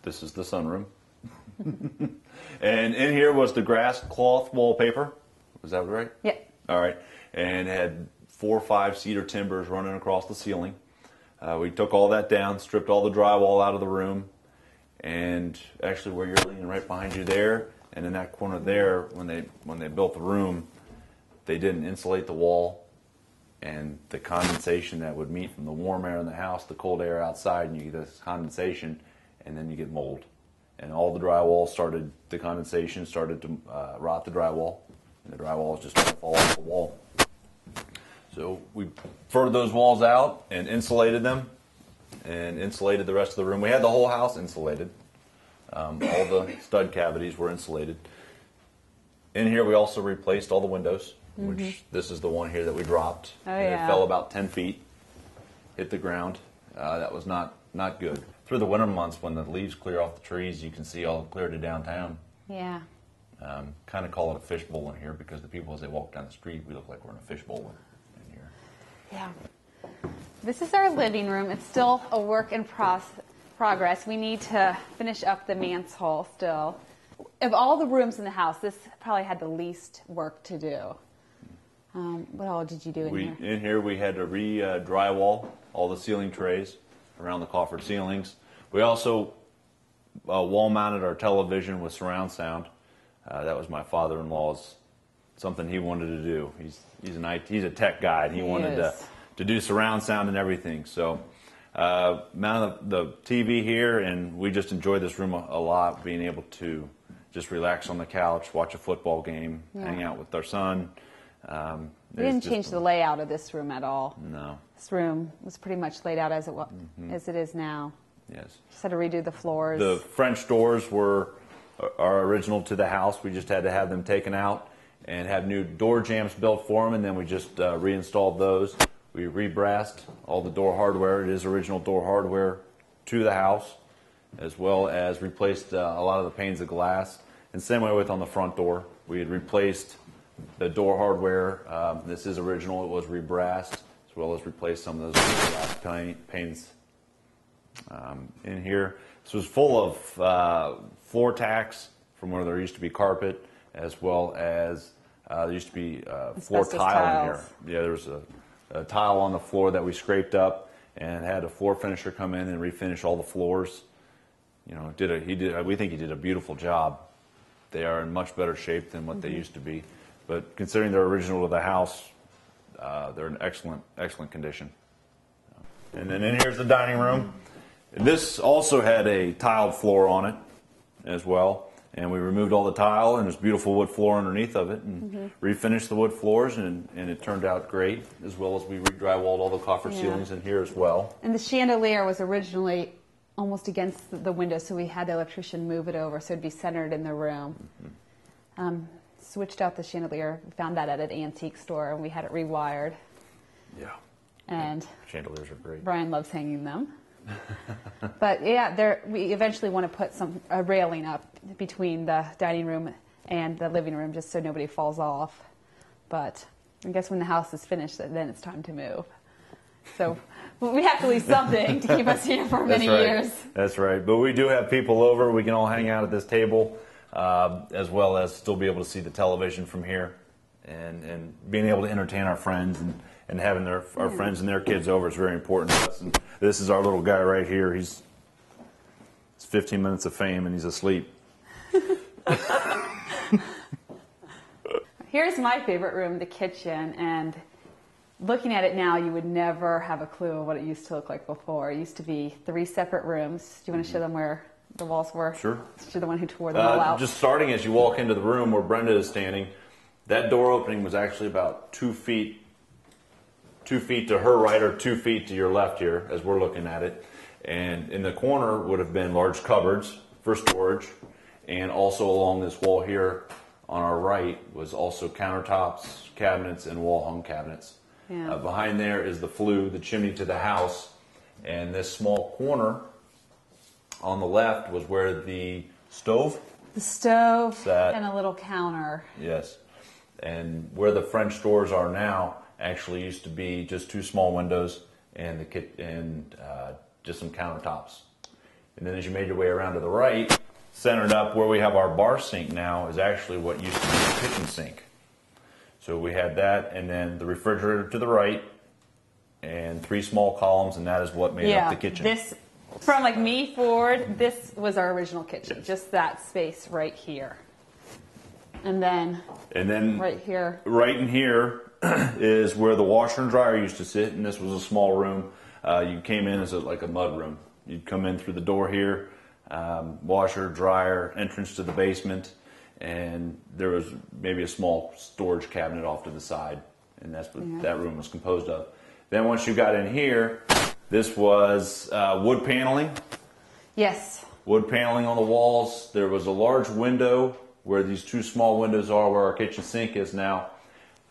This is the sunroom. And in here was the grass cloth wallpaper. Was that right? Yeah. All right. And it had 4 or 5 cedar timbers running across the ceiling. We took all that down, stripped all the drywall out of the room, and actually where you're leaning right behind you there, and in that corner there, when they built the room, they didn't insulate the wall, and the condensation that would meet from the warm air in the house, the cold air outside, and you get this condensation, and then you get mold. And all the drywall the condensation started to rot the drywall, and the drywall is just going to fall off the wall. So we furred those walls out and insulated them, and insulated the rest of the room. We had the whole house insulated. All the stud cavities were insulated. In here we also replaced all the windows, which this is the one here that we dropped. Oh, and yeah. It fell about 10 feet, hit the ground. That was not good. Through the winter months when the leaves clear off the trees, you can see all clear to downtown. Yeah. Kind of call it a fishbowl in here because the people, as they walk down the street, we look like we're in a fishbowl in here. Yeah. This is our living room. It's still a work in progress. We need to finish up the manse hall still. Of all the rooms in the house, this probably had the least work to do. What all did you do in here? In here we had to re-drywall all the ceiling trays around the coffered ceilings. We also wall-mounted our television with surround sound. That was my father-in-law's, something he wanted to do. He's a tech guy, and he wanted to do surround sound and everything. So mounted the TV here, and we just enjoyed this room a lot, being able to just relax on the couch, watch a football game, hang out with our son. We didn't change the layout of this room at all. No. This room was pretty much laid out as it is now. Yes. Just had to redo the floors. The French doors are original to the house. We just had to have them taken out and have new door jambs built for them, and then we just reinstalled those. We rebrassed all the door hardware. It is original door hardware to the house, as well as replaced a lot of the panes of glass. And same way with on the front door. We had replaced the door hardware. This is original. It was rebrassed, as well as replaced some of those glass panes in here. This was full of floor tacks from where there used to be carpet, as well as there used to be floor tile in here. Yeah, there was a tile on the floor that we scraped up and had a floor finisher come in and refinish all the floors. You know, we think he did a beautiful job. They are in much better shape than what they used to be. But considering they're original to the house, they're in excellent condition. And then in here's the dining room. This also had a tiled floor on it as well. And we removed all the tile, and there's beautiful wood floor underneath of it, and refinished the wood floors, and it turned out great, as well as we re-drywalled all the coffer ceilings in here as well. And the chandelier was originally almost against the window, so we had the electrician move it over so it'd be centered in the room. Switched out the chandelier. We found that at an antique store, and we had it rewired. Yeah. And chandeliers are great. Brian loves hanging them. But yeah, we eventually want to put a railing up between the dining room and the living room, just so nobody falls off. But I guess when the house is finished, then it's time to move. So we have to leave something to keep us here for many years. That's right. But we do have people over. We can all hang out at this table, as well as still be able to see the television from here, and being able to entertain our friends and having our friends and their kids over is very important to us. And this is our little guy right here. It's 15 minutes of fame, and he's asleep. Here's my favorite room, the kitchen, and looking at it now, you would never have a clue of what it used to look like before. It used to be 3 separate rooms. Do you want to show them where the walls were? Sure. You're the one who tore them all out. Just starting as you walk into the room where Brenda is standing, that door opening was actually about 2 feet to her right or 2 feet to your left here as we're looking at it. And in the corner would have been large cupboards for storage, and also along this wall here on our right was also countertops, cabinets, and wall-hung cabinets. Yeah. Behind there is the flue, the chimney to the house, and this small corner on the left was where the stove sat. And a little counter. Yes. And where the French doors are now actually used to be just 2 small windows and just some countertops. And then as you made your way around to the right, centered up where we have our bar sink now is actually what used to be the kitchen sink. So we had that, and then the refrigerator to the right, and 3 small columns, and that is what made up the kitchen. This, from like me forward, this was our original kitchen. Just that space right here. And then right here. Right in here is where the washer and dryer used to sit, and this was a small room. You came in as like a mud room. You'd come in through the door here, washer, dryer, entrance to the basement, and there was maybe a small storage cabinet off to the side, and that's what that room was composed of. Then once you got in here, this was wood paneling. Yes. Wood paneling on the walls. There was a large window where these 2 small windows are where our kitchen sink is now.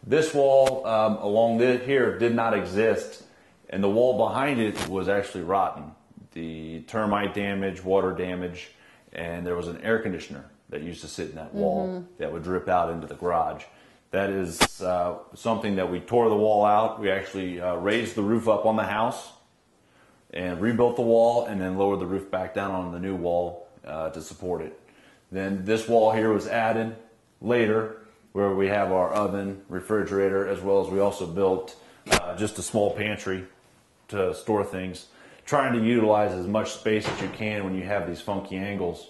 This wall along here did not exist, and the wall behind it was actually rotten. The termite damage, water damage, and there was an air conditioner that used to sit in that wall that would drip out into the garage. That is something that we tore the wall out. We actually raised the roof up on the house and rebuilt the wall, and then lowered the roof back down on the new wall to support it. Then this wall here was added later, where we have our oven, refrigerator, as well as we also built just a small pantry to store things, trying to utilize as much space as you can. When you have these funky angles,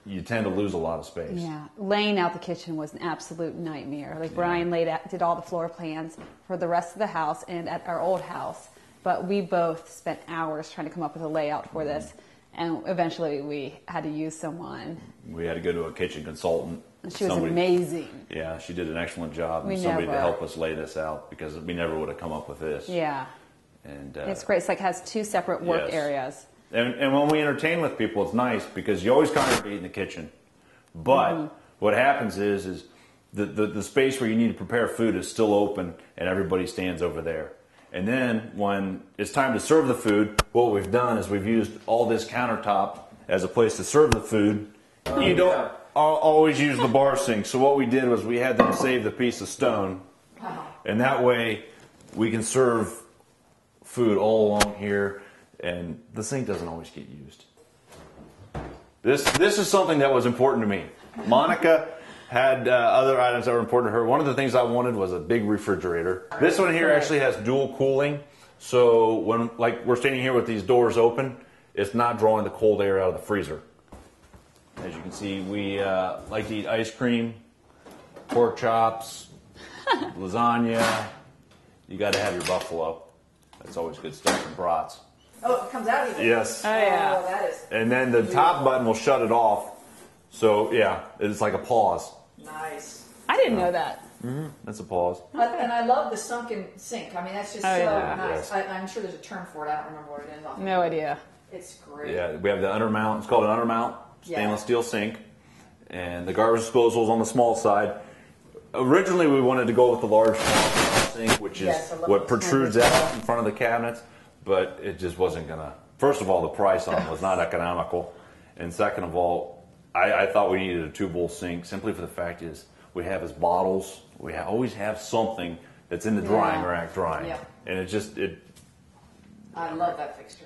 you tend to lose a lot of space. Yeah, laying out the kitchen was an absolute nightmare. Like Brian did all the floor plans for the rest of the house and at our old house, but we both spent hours trying to come up with a layout for this, and eventually we had to use someone. We had to go to a kitchen consultant. She was amazing. Yeah, she did an excellent job, and somebody to help us lay this out, because we never would have come up with this. Yeah. And it's great. It's like has 2 separate work areas. And when we entertain with people, it's nice because you always congregate in the kitchen. But what happens is the space where you need to prepare food is still open, and everybody stands over there. And then when it's time to serve the food, what we've done is we've used all this countertop as a place to serve the food. You don't always use the bar sink. So what we did was we had them save the piece of stone, and that way we can serve food all along here, and the sink doesn't always get used. This is something that was important to me. Monica had other items that were important to her. One of the things I wanted was a big refrigerator. This one here actually has dual cooling, so when we're standing here with these doors open, it's not drawing the cold air out of the freezer. As you can see, we like to eat ice cream, pork chops, lasagna. You got to have your buffalo. That's always good stuff, and brats. Oh, it comes out even. Yes. Oh, yeah. Oh, that is. And then the top button will shut it off. So, yeah, it's like a pause. Nice. I didn't know that. That's a pause. And I love the sunken sink. I mean, that's just so nice. Yes. I'm sure there's a term for it. I don't remember what it is. No idea. It's great. Yeah, we have the undermount. It's called an undermount stainless steel sink. And the garbage disposal is on the small side. Originally, we wanted to go with the large sink, which is what protrudes out in front of the cabinets. But it just wasn't going to. First of all, the price on it was not economical. And second of all, I thought we needed a 2-bowl sink simply for the fact is we have as bottles. We always have something that's in the drying rack drying. Yeah. And it. I love that fixture.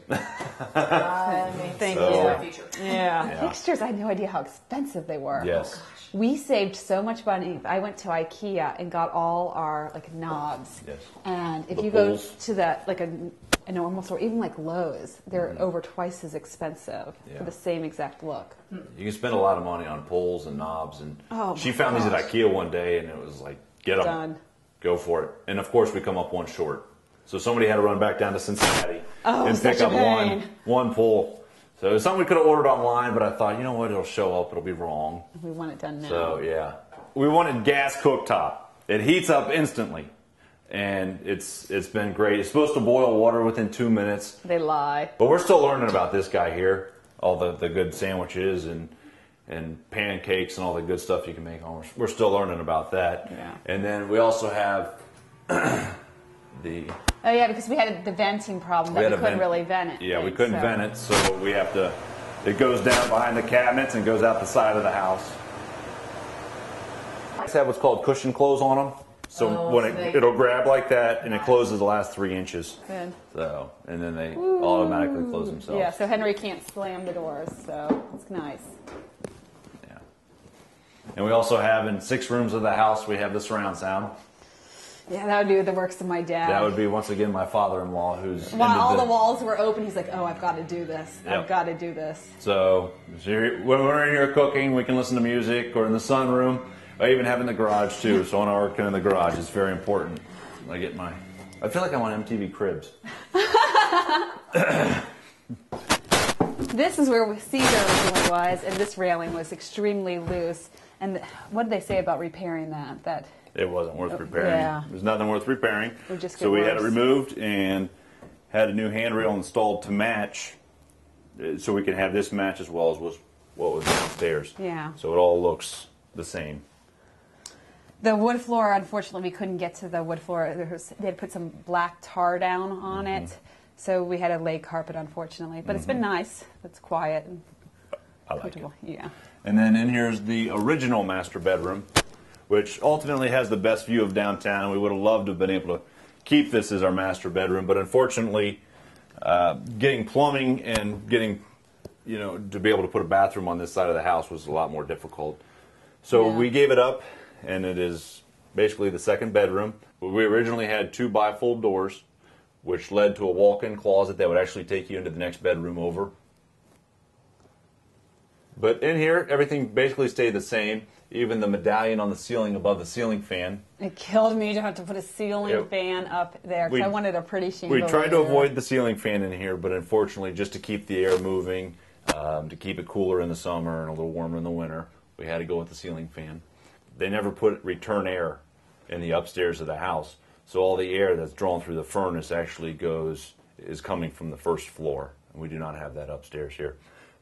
Thank you. Yeah. Fixtures, I had no idea how expensive they were. Yes. Oh, gosh. We saved so much money. I went to IKEA and got all our knobs. Yes. And if The you pulls. go to a normal store, even like Lowe's, they're over twice as expensive for the same exact look. You can spend a lot of money on pulls and knobs, and she my found these at gosh. IKEA one day, and it was like, get them, Done. go for it. And of course, we come up one short, so somebody had to run back down to Cincinnati and such pick a up pain. one pull. So it was something we could have ordered online, but I thought, you know what, it'll show up, it'll be wrong. We want it done now. So yeah, we wanted gas cooktop. It heats up instantly. And it's been great. It's supposed to boil water within 2 minutes. They lie. But we're still learning about this guy here. All the good sandwiches and pancakes and all the good stuff you can make home. We're still learning about that. Yeah. And then we also have the... Oh yeah, because we had the venting problem that we couldn't really vent it. Yeah, we couldn't vent it, so we have to... It goes down behind the cabinets and goes out the side of the house. These have what's called cushion close on them. So Oh, when so they- it'll grab like that, and it closes the last 3 inches. Good. So, and then they automatically close themselves. Yeah, so Henry can't slam the doors, so it's nice. Yeah. And we also have in 6 rooms of the house, we have the surround sound. Yeah, that would be the works of my dad. That would be once again my father-in-law, who's While into all the walls were open, he's like, "Oh, I've got to do this. Yep. I've got to do this." So when we're in here cooking, we can listen to music, or in the sunroom. I even have in the garage too. So when I work in the garage, it's very important. I feel like I'm on MTV Cribs. This is where Caesar originally was, and this railing was extremely loose. And what did they say about repairing that? That It wasn't worth repairing. yeah. There's nothing worth repairing. would just So get we had it worse. removed and had a new handrail installed to match, so we can have this match as well as what was downstairs. Yeah. So it all looks the same. The wood floor, unfortunately, we couldn't get to the wood floor. They had put some black tar down on Mm-hmm. it, so we had to lay carpet, unfortunately. But it's been nice. It's quiet and I like it. comfortable. Yeah. And then in here is the original master bedroom, which ultimately has the best view of downtown. We would have loved to have been able to keep this as our master bedroom, but unfortunately, getting plumbing and getting, to be able to put a bathroom on this side of the house was a lot more difficult. So Yeah. we gave it up, and it is basically the second bedroom. We originally had 2 bifold doors, which led to a walk-in closet that would actually take you into the next bedroom over. But in here, everything basically stayed the same. Even the medallion on the ceiling above the ceiling fan. It killed me to have to put a ceiling Yep. fan up there because We- I wanted a pretty chandelier. We tried to avoid the ceiling fan in here, but unfortunately, just to keep the air moving, to keep it cooler in the summer and a little warmer in the winter, we had to go with the ceiling fan. They never put return air in the upstairs of the house, so all the air that's drawn through the furnace actually is coming from the first floor. And we do not have that upstairs here.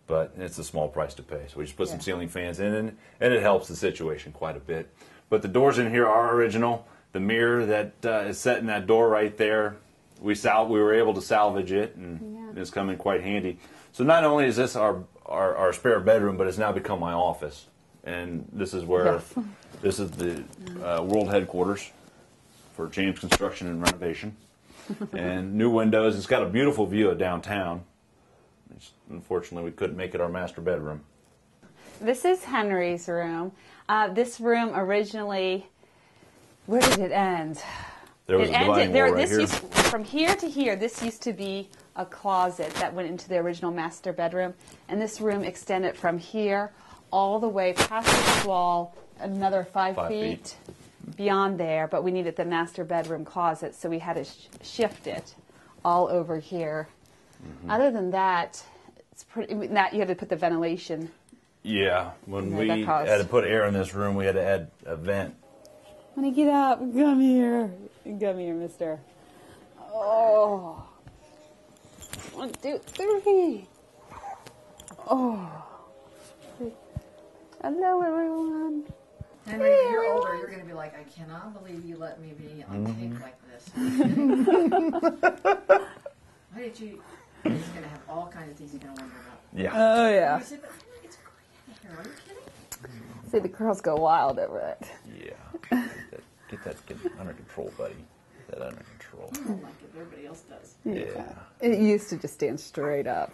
But it's a small price to pay. So we just put some Yeah. ceiling fans in, and it helps the situation quite a bit. But the doors in here are original. The mirror that is set in that door right there, we were able to salvage it, and it's come in quite handy. So not only is this our spare bedroom, but it's now become my office. And this is where, Yes. this is the world headquarters for James Construction and Renovation. And new windows. It's got a beautiful view of downtown. Unfortunately, we couldn't make it our master bedroom. This is Henry's room. This room originally, where did it end? There was a dividing wall right this here. from here to here, this used to be a closet that went into the original master bedroom. And this room extended from here all the way past this wall, another 5 5 feet beyond there. But we needed the master bedroom closet, so we had to shift it all over here. Mm-hmm. Other than that, it's pretty. That you had to put the ventilation. Yeah, when Yeah, we that caused- had to put air in this room, we had to add a vent. Honey, get up. Come here. Come here, mister. Oh. 1, 2, 3. Oh. Hello, everyone. Henry, when you're older, you're going to be like, I cannot believe you let me be on tape like this. Why did you? He's going to have all kinds of things he's going to wonder about. Yeah. Oh, yeah. You said, but it's great here. Are you kidding? See, the girls go wild over it. Yeah. Get that under control, buddy. Get that under control. I don't like it. Everybody else does. Yeah. It used to just stand straight up.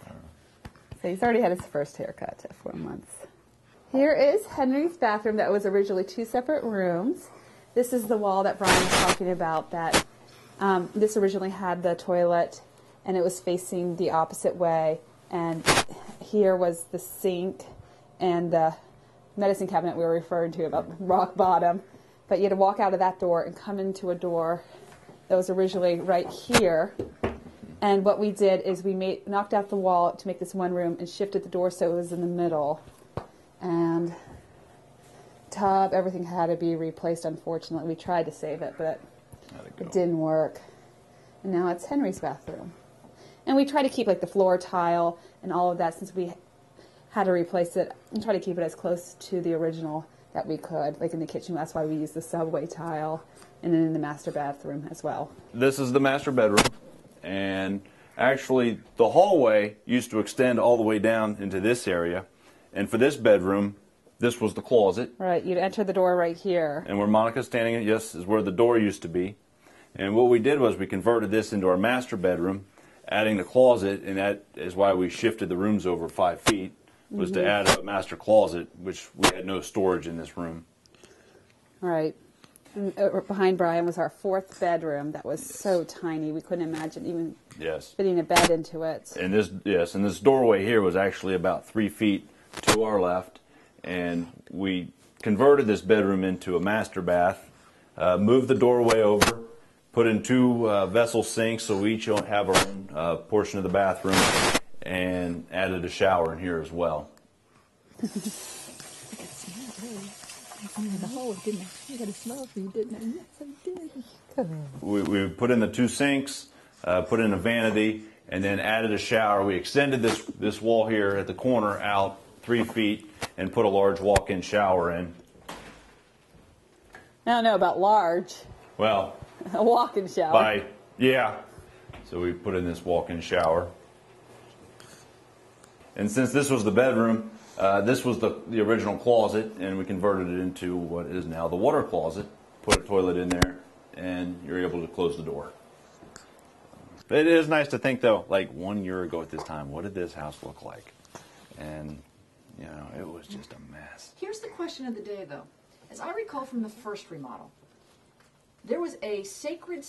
So he's already had his first haircut at 4 months. Here is Henry's bathroom that was originally 2 separate rooms. This is the wall that Brian was talking about that this originally had the toilet and it was facing the opposite way. And here was the sink and the medicine cabinet we were referring to about rock bottom. But you had to walk out of that door and come into a door that was originally right here. And what we did is we knocked out the wall to make this one room and shifted the door so it was in the middle. And tub, everything had to be replaced, unfortunately. We tried to save it, but it didn't work. And now it's Henry's bathroom. And we try to keep like the floor tile and all of that since we had to replace it and try to keep it as close to the original that we could, like in the kitchen. That's why we use the subway tile, and then in the master bathroom as well. This is the master bedroom, and actually the hallway used to extend all the way down into this area. And for this bedroom, this was the closet. Right, you'd enter the door right here. And where Monica's standing, yes, is where the door used to be. And what we did was we converted this into our master bedroom, adding the closet, and that is why we shifted the rooms over 5 feet, was to add a master closet, which we had no storage in this room. Right. And behind Brian was our 4th bedroom that was so tiny we couldn't imagine even fitting a bed into it. And this doorway here was actually about 3 feet to our left, and we converted this bedroom into a master bath, moved the doorway over, put in 2 vessel sinks so we each have our own portion of the bathroom, and added a shower in here as well. We put in the 2 sinks, put in a vanity, and then added a shower. We extended this wall here at the corner out 3 feet and put a large walk-in shower in. I don't know about large. Well, a walk-in shower. So we put in this walk-in shower. And since this was the bedroom, this was the original closet, and we converted it into what is now the water closet. Put a toilet in there, and you're able to close the door. It is nice to think, though, like 1 year ago at this time, what did this house look like? And, you know, it was just a mess. Here's the question of the day, though. As I recall from the first remodel, there was a sacred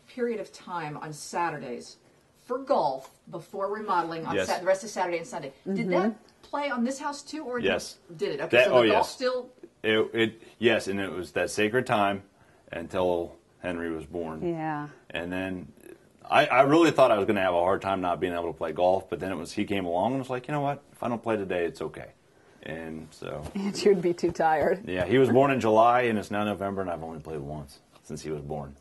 period of time on Saturdays for golf before remodeling on the rest of Saturday and Sunday. Did that play on this house too, or did it? Okay, so the golf still. Yes, and it was that sacred time until Henry was born. Yeah. And then I really thought I was going to have a hard time not being able to play golf, but then he came along and was like, you know what? If I don't play today, it's okay. And so. And you'd be too tired. Yeah, he was born in July, and it's now November, and I've only played once since he was born.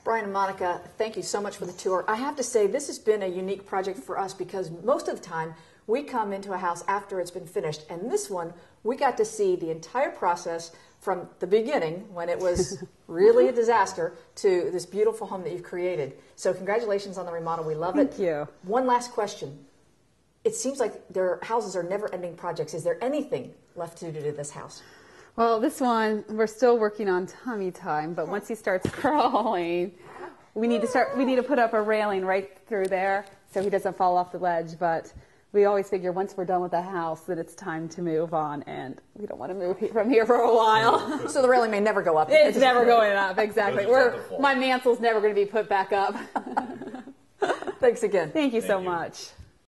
Brian and Monica, thank you so much for the tour. I have to say, this has been a unique project for us because most of the time we come into a house after it's been finished, and this one we got to see the entire process from the beginning, when it was really a disaster, to this beautiful home that you've created. So congratulations on the remodel. We love it. Thank you. One last question. It seems like their houses are never-ending projects. Is there anything left to do to this house? Well, this one, we're still working on tummy time, but once he starts crawling, we need to put up a railing right through there so he doesn't fall off the ledge. But we always figure once we're done with the house that it's time to move on, and we don't want to move from here for a while. So the railing may never go up. It's never going up, exactly. My mantle's never going to be put back up. Thanks again. Thank you so much.